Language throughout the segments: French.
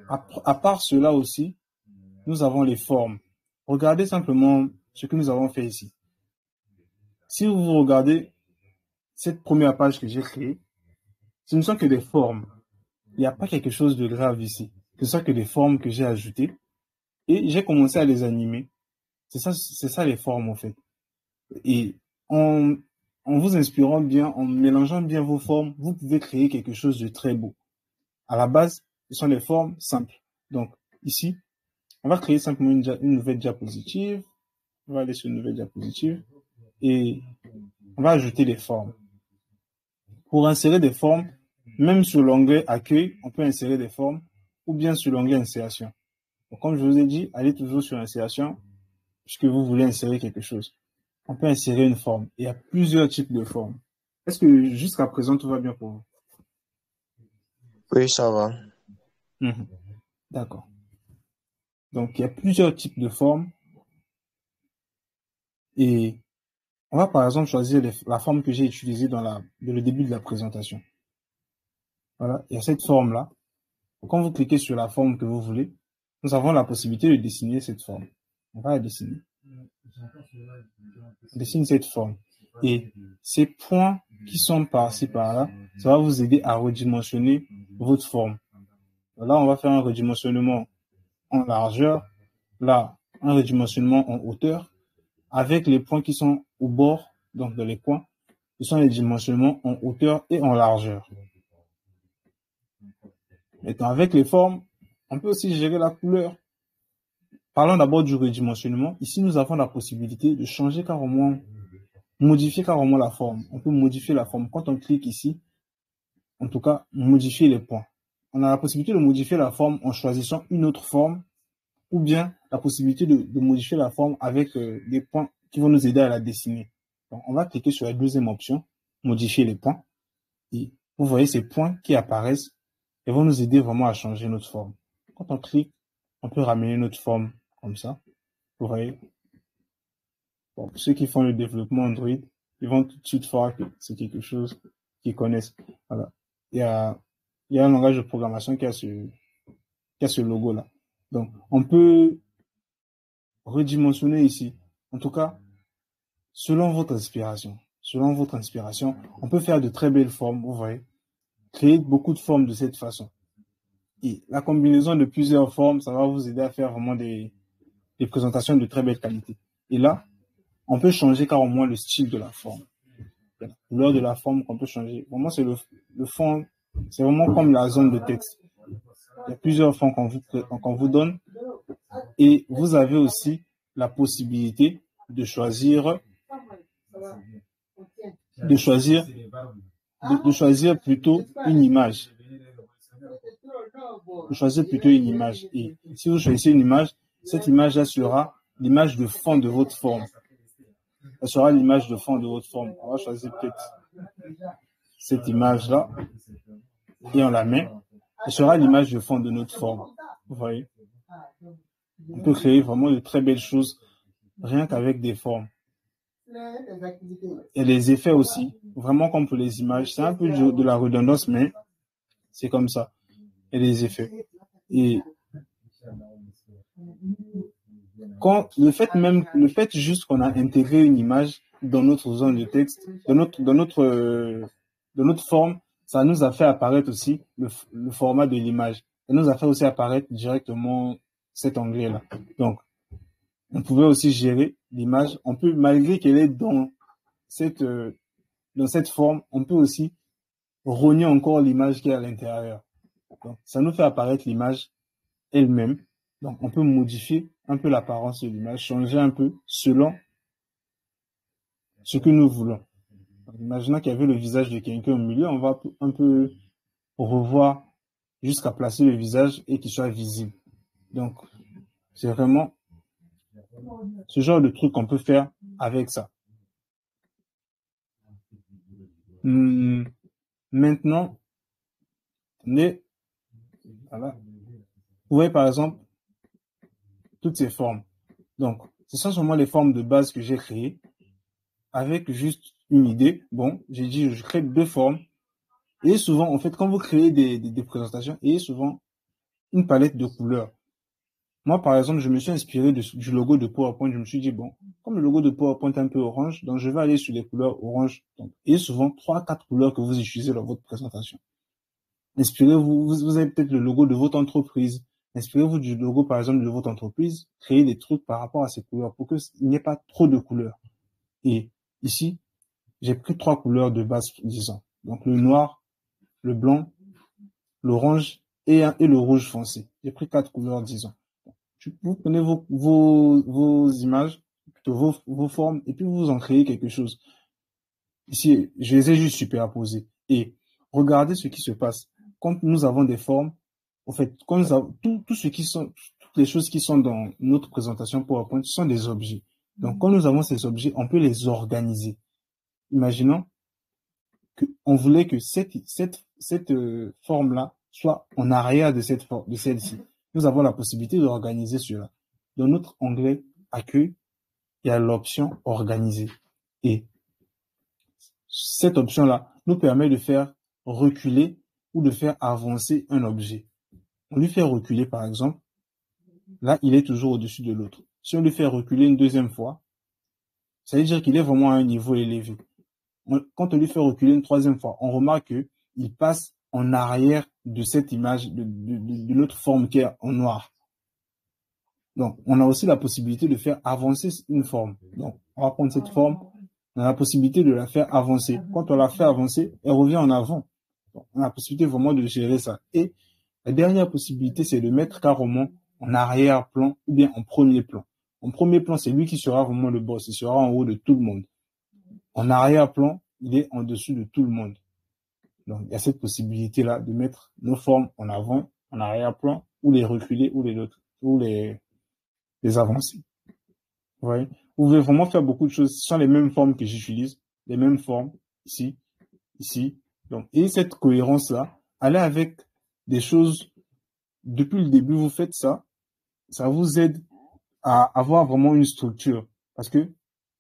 À part cela aussi, nous avons les formes. Regardez simplement ce que nous avons fait ici. Si vous regardez cette première page que j'ai créée, ce ne sont que des formes. Il n'y a pas quelque chose de grave ici. Ce sont que des formes que j'ai ajoutées et j'ai commencé à les animer. C'est ça les formes en fait. Et en vous inspirant bien, en mélangeant bien vos formes, vous pouvez créer quelque chose de très beau. À la base, ce sont des formes simples. Donc ici, on va créer simplement une nouvelle diapositive. On va aller sur une nouvelle diapositive et on va ajouter des formes. Pour insérer des formes, même sur l'onglet Accueil, on peut insérer des formes ou bien sur l'onglet Insération. Donc, comme je vous ai dit, allez toujours sur Insération puisque vous voulez insérer quelque chose. On peut insérer une forme. Il y a plusieurs types de formes. Est-ce que jusqu'à présent, tout va bien pour vous? Oui, ça va. D'accord. Donc, il y a plusieurs types de formes et on va par exemple choisir la forme que j'ai utilisée dans le début de la présentation. Voilà, il y a cette forme-là. Quand vous cliquez sur la forme que vous voulez, nous avons la possibilité de dessiner cette forme. On va la dessiner. On dessine cette forme. Et ces points qui sont par-ci, par-là, ça va vous aider à redimensionner votre forme. Là, on va faire un redimensionnement en largeur. Là, un redimensionnement en hauteur. Avec les points qui sont au bord, donc dans les coins, ce sont les dimensionnements en hauteur et en largeur. Maintenant, avec les formes, on peut aussi gérer la couleur. Parlons d'abord du redimensionnement. Ici, nous avons la possibilité de changer carrément, modifier carrément la forme. On peut modifier la forme. Quand on clique ici, en tout cas, modifier les points. On a la possibilité de modifier la forme en choisissant une autre forme ou bien la possibilité de modifier la forme avec des points qui vont nous aider à la dessiner. Donc, on va cliquer sur la deuxième option, modifier les points. Et vous voyez ces points qui apparaissent et vont nous aider vraiment à changer notre forme. Quand on clique, on peut ramener notre forme comme ça. Vous voyez. Bon, ceux qui font le développement Android, ils vont tout de suite voir que c'est quelque chose qu'ils connaissent. Voilà. Il y a un langage de programmation qui a ce logo-là. Donc, on peut redimensionner ici. En tout cas, selon votre inspiration. Selon votre inspiration, on peut faire de très belles formes, vous voyez. Créer beaucoup de formes de cette façon. Et la combinaison de plusieurs formes, ça va vous aider à faire vraiment des présentations de très belle qualité. Et là, on peut changer carrément le style de la forme. La couleur de la forme qu'on peut changer. Vraiment, c'est le fond, c'est vraiment comme la zone de texte. Il y a plusieurs fonds qu'on vous donne. Et vous avez aussi la possibilité de choisir plutôt une image. Vous choisissez plutôt une image. Et si vous choisissez une image, cette image-là sera l'image de fond de votre forme. Ça sera l'image de fond de votre forme. On va choisir peut-être cette image-là et on la met. Ce sera l'image de fond de notre forme. Vous voyez? On peut créer vraiment de très belles choses rien qu'avec des formes. Et les effets aussi, vraiment comme pour les images. C'est un peu de la redondance, mais c'est comme ça. Et les effets. Et quand le fait juste qu'on a intégré une image dans notre zone de texte, dans notre forme, ça nous a fait apparaître aussi le format de l'image. Ça nous a fait aussi apparaître directement cet onglet-là. Donc, on pouvait aussi gérer l'image. On peut, malgré qu'elle est dans cette forme, on peut aussi rogner encore l'image qui est à l'intérieur. Donc, ça nous fait apparaître l'image elle-même. Donc, on peut modifier un peu l'apparence de l'image, changer un peu selon ce que nous voulons. Donc, imaginons qu'il y avait le visage de quelqu'un au milieu, on va un peu revoir jusqu'à placer le visage et qu'il soit visible. Donc, c'est vraiment ce genre de truc qu'on peut faire avec ça. Maintenant, voilà. Vous voyez par exemple toutes ces formes. Donc, ce sont seulement les formes de base que j'ai créées avec juste une idée. Bon, j'ai dit, je crée deux formes. Et souvent, en fait, quand vous créez des présentations, et souvent une palette de couleurs. Moi, par exemple, je me suis inspiré du logo de PowerPoint. Je me suis dit, bon, comme le logo de PowerPoint est un peu orange, donc je vais aller sur les couleurs orange. Donc, et souvent, 3, 4 couleurs que vous utilisez dans votre présentation. Inspirez-vous, vous avez peut-être le logo de votre entreprise. Inspirez-vous du logo, par exemple, de votre entreprise. Créez des trucs par rapport à ces couleurs pour qu'il n'y ait pas trop de couleurs. Et ici, j'ai pris 3 couleurs de base, disons. Donc, le noir, le blanc, l'orange et le rouge foncé. J'ai pris 4 couleurs, disons. Vous prenez vos images, plutôt vos formes, et puis vous en créez quelque chose. Ici, je les ai juste superposées. Et regardez ce qui se passe. Quand nous avons des formes, en fait, quand nous avons, toutes les choses qui sont dans notre présentation PowerPoint sont des objets. Donc, quand nous avons ces objets, on peut les organiser. Imaginons qu'on voulait que cette forme-là soit en arrière de celle-ci. Nous avons la possibilité d'organiser cela. Dans notre onglet Accueil, il y a l'option Organiser. Et cette option-là nous permet de faire reculer ou de faire avancer un objet. On lui fait reculer, par exemple. Là, il est toujours au-dessus de l'autre. Si on lui fait reculer une deuxième fois, ça veut dire qu'il est vraiment à un niveau élevé. Quand on lui fait reculer une troisième fois, on remarque qu'il passe en arrière de cette image, de l'autre forme qui est en noir. Donc, on a aussi la possibilité de faire avancer une forme. Donc, on va prendre cette forme, on a la possibilité de la faire avancer. Quand on la fait avancer, elle revient en avant. Donc, on a la possibilité vraiment de gérer ça. Et la dernière possibilité, c'est de mettre carrément en arrière-plan ou bien en premier plan. En premier plan, c'est lui qui sera vraiment le boss. Il sera en haut de tout le monde. En arrière-plan, il est en dessous de tout le monde. Donc, il y a cette possibilité-là de mettre nos formes en avant, en arrière-plan, ou les reculer, ou les avancer. Vous voyez? Vous pouvez vraiment faire beaucoup de choses. Ce sont les mêmes formes que j'utilise, les mêmes formes, ici, ici. Donc, et cette cohérence-là, allez avec des choses, depuis le début, vous faites ça, ça vous aide à avoir vraiment une structure. Parce que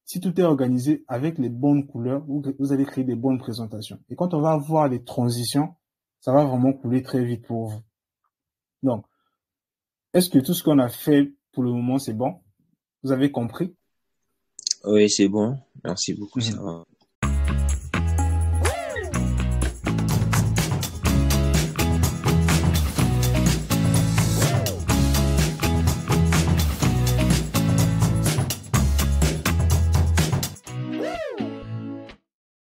si tout est organisé avec les bonnes couleurs, vous allez créer des bonnes présentations. Et quand on va avoir les transitions, ça va vraiment couler très vite pour vous. Donc, est-ce que tout ce qu'on a fait pour le moment, c'est bon? Vous avez compris? Oui, c'est bon. Merci beaucoup, ça va.